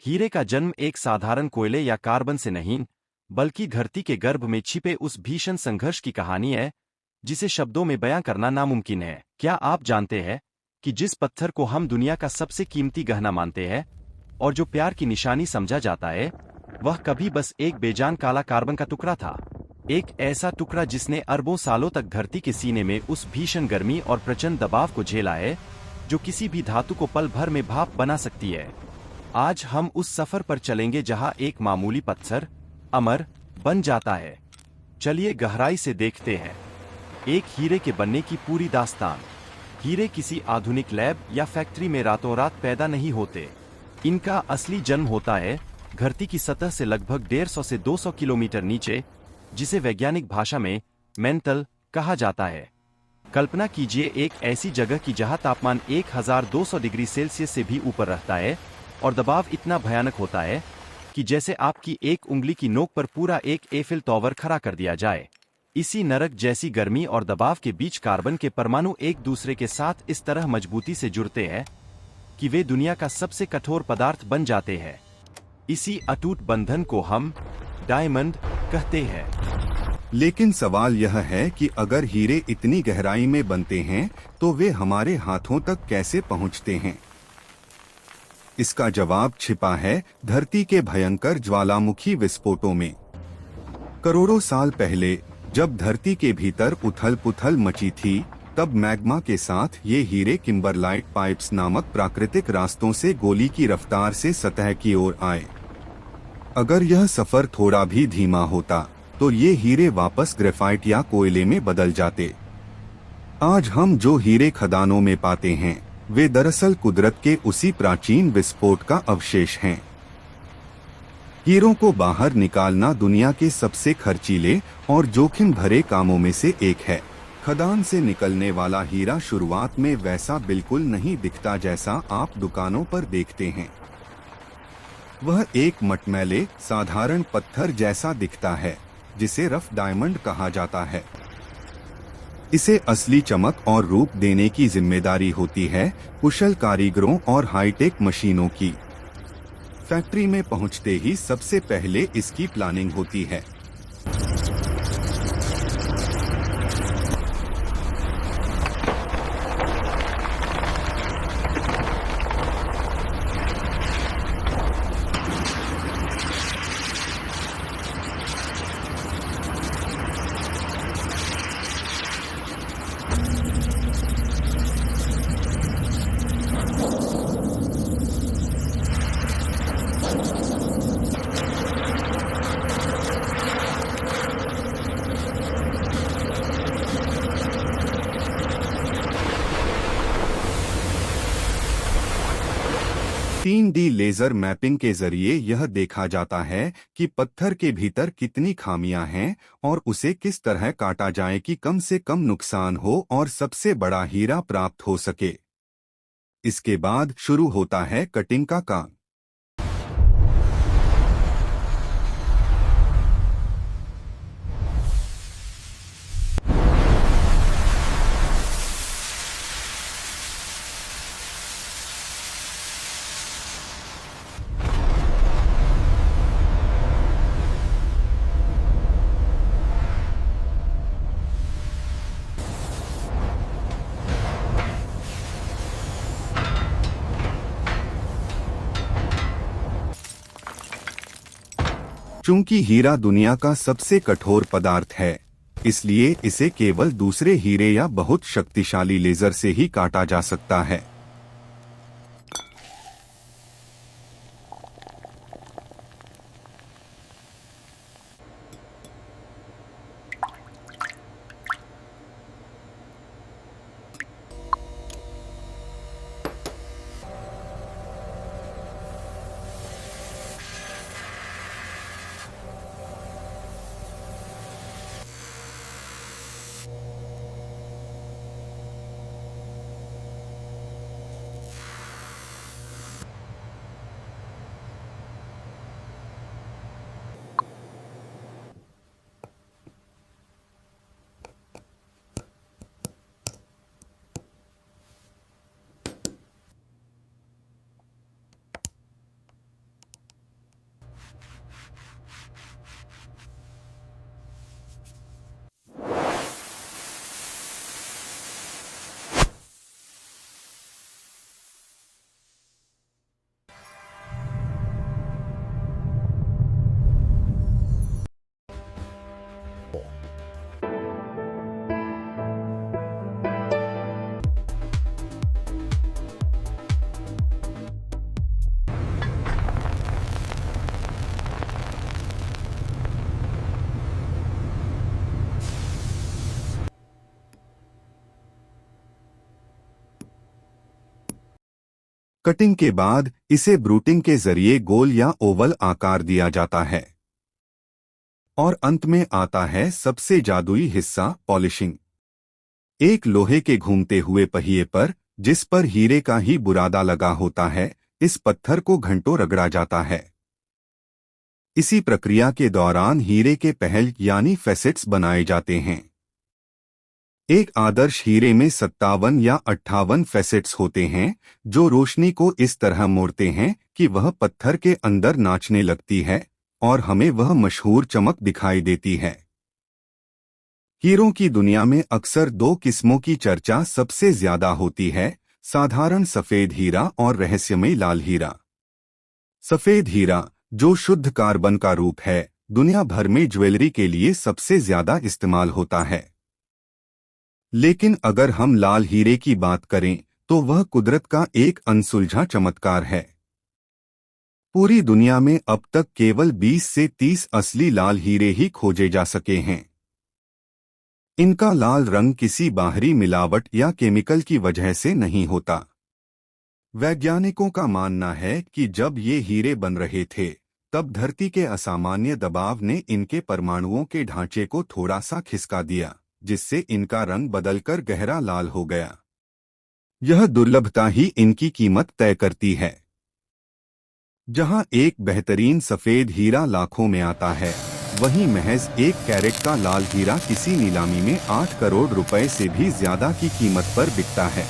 हीरे का जन्म एक साधारण कोयले या कार्बन से नहीं, बल्कि धरती के गर्भ में छिपे उस भीषण संघर्ष की कहानी है, जिसे शब्दों में बयां करना नामुमकिन है। क्या आप जानते हैं कि जिस पत्थर को हम दुनिया का सबसे कीमती गहना मानते हैं और जो प्यार की निशानी समझा जाता है, वह कभी बस एक बेजान काला कार्बन का टुकड़ा था। एक ऐसा टुकड़ा जिसने अरबों सालों तक धरती के सीने में उस भीषण गर्मी और प्रचंड दबाव को झेला है, जो किसी भी धातु को पल भर में भाप बना सकती है। आज हम उस सफर पर चलेंगे जहां एक मामूली पत्थर अमर बन जाता है। चलिए गहराई से देखते हैं एक हीरे के बनने की पूरी दास्तान। हीरे किसी आधुनिक लैब या फैक्ट्री में रातों रात पैदा नहीं होते। इनका असली जन्म होता है धरती की सतह से लगभग 150 से 200 किलोमीटर नीचे, जिसे वैज्ञानिक भाषा में मेंटल कहा जाता है। कल्पना कीजिए एक ऐसी जगह की जहां तापमान 1200 डिग्री सेल्सियस से भी ऊपर रहता है और दबाव इतना भयानक होता है कि जैसे आपकी एक उंगली की नोक पर पूरा एक एफिल टावर खड़ा कर दिया जाए। इसी नरक जैसी गर्मी और दबाव के बीच कार्बन के परमाणु एक दूसरे के साथ इस तरह मजबूती से जुड़ते हैं कि वे दुनिया का सबसे कठोर पदार्थ बन जाते हैं। इसी अटूट बंधन को हम डायमंड कहते हैं। लेकिन सवाल यह है कि अगर हीरे इतनी गहराई में बनते हैं तो वे हमारे हाथों तक कैसे पहुंचते हैं? इसका जवाब छिपा है धरती के भयंकर ज्वालामुखी विस्फोटों में। करोड़ों साल पहले जब धरती के भीतर उथल-पुथल मची थी, तब मैग्मा के साथ ये हीरे किम्बरलाइट पाइप्स नामक प्राकृतिक रास्तों से गोली की रफ्तार से सतह की ओर आए। अगर यह सफर थोड़ा भी धीमा होता, तो ये हीरे वापस ग्रेफाइट या कोयले में बदल जाते। आज हम जो हीरे खदानों में पाते हैं, वे दरअसल कुदरत के उसी प्राचीन विस्फोट का अवशेष हैं। हीरों को बाहर निकालना दुनिया के सबसे खर्चीले और जोखिम भरे कामों में से एक है। खदान से निकलने वाला हीरा शुरुआत में वैसा बिल्कुल नहीं दिखता जैसा आप दुकानों पर देखते हैं। वह एक मटमैले साधारण पत्थर जैसा दिखता है, जिसे रफ डायमंड कहा जाता है। इसे असली चमक और रूप देने की जिम्मेदारी होती है कुशल कारीगरों और हाईटेक मशीनों की। फैक्ट्री में पहुंचते ही सबसे पहले इसकी प्लानिंग होती है। डी लेजर मैपिंग के जरिए यह देखा जाता है कि पत्थर के भीतर कितनी खामियां हैं और उसे किस तरह काटा जाए कि कम से कम नुकसान हो और सबसे बड़ा हीरा प्राप्त हो सके। इसके बाद शुरू होता है कटिंग का काम। चूंकि हीरा दुनिया का सबसे कठोर पदार्थ है, इसलिए इसे केवल दूसरे हीरे या बहुत शक्तिशाली लेजर से ही काटा जा सकता है। कटिंग के बाद इसे ब्रूटिंग के जरिए गोल या ओवल आकार दिया जाता है। और अंत में आता है सबसे जादुई हिस्सा, पॉलिशिंग। एक लोहे के घूमते हुए पहिए पर, जिस पर हीरे का ही बुरादा लगा होता है, इस पत्थर को घंटों रगड़ा जाता है। इसी प्रक्रिया के दौरान हीरे के पहल यानी फैसेट्स बनाए जाते हैं। एक आदर्श हीरे में 57 या 58 फैसेट्स होते हैं, जो रोशनी को इस तरह मोड़ते हैं कि वह पत्थर के अंदर नाचने लगती है और हमें वह मशहूर चमक दिखाई देती है। हीरों की दुनिया में अक्सर दो किस्मों की चर्चा सबसे ज्यादा होती है, साधारण सफेद हीरा और रहस्यमयी लाल हीरा। सफेद हीरा, जो शुद्ध कार्बन का रूप है, दुनिया भर में ज्वेलरी के लिए सबसे ज्यादा इस्तेमाल होता है। लेकिन अगर हम लाल हीरे की बात करें तो वह कुदरत का एक अनसुलझा चमत्कार है। पूरी दुनिया में अब तक केवल 20 से 30 असली लाल हीरे ही खोजे जा सके हैं। इनका लाल रंग किसी बाहरी मिलावट या केमिकल की वजह से नहीं होता। वैज्ञानिकों का मानना है कि जब ये हीरे बन रहे थे, तब धरती के असामान्य दबाव ने इनके परमाणुओं के ढांचे को थोड़ा सा खिसका दिया, जिससे इनका रंग बदलकर गहरा लाल हो गया। यह दुर्लभता ही इनकी कीमत तय करती है। जहां एक बेहतरीन सफेद हीरा लाखों में आता है, वहीं महज 1 कैरेट का लाल हीरा किसी नीलामी में 8 करोड़ रुपए से भी ज्यादा की कीमत पर बिकता है।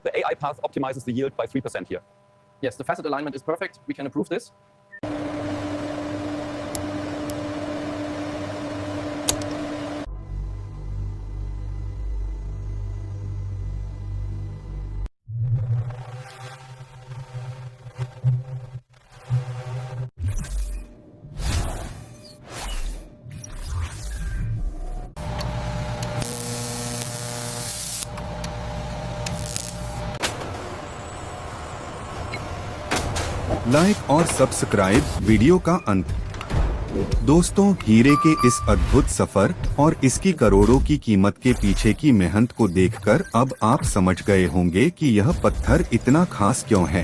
The AI path optimizes the yield by 3% here. Yes, the facet alignment is perfect. We can improve this. Like और सब्सक्राइब वीडियो का अंत। दोस्तों, हीरे के इस अद्भुत सफर और इसकी करोड़ों की कीमत के पीछे की मेहनत को देखकर अब आप समझ गए होंगे कि यह पत्थर इतना खास क्यों है।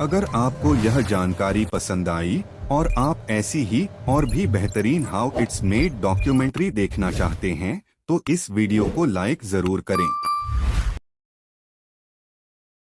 अगर आपको यह जानकारी पसंद आई और आप ऐसी ही और भी बेहतरीन हाउ इट्स मेड डॉक्यूमेंट्री देखना चाहते हैं, तो इस वीडियो को लाइक जरूर करें।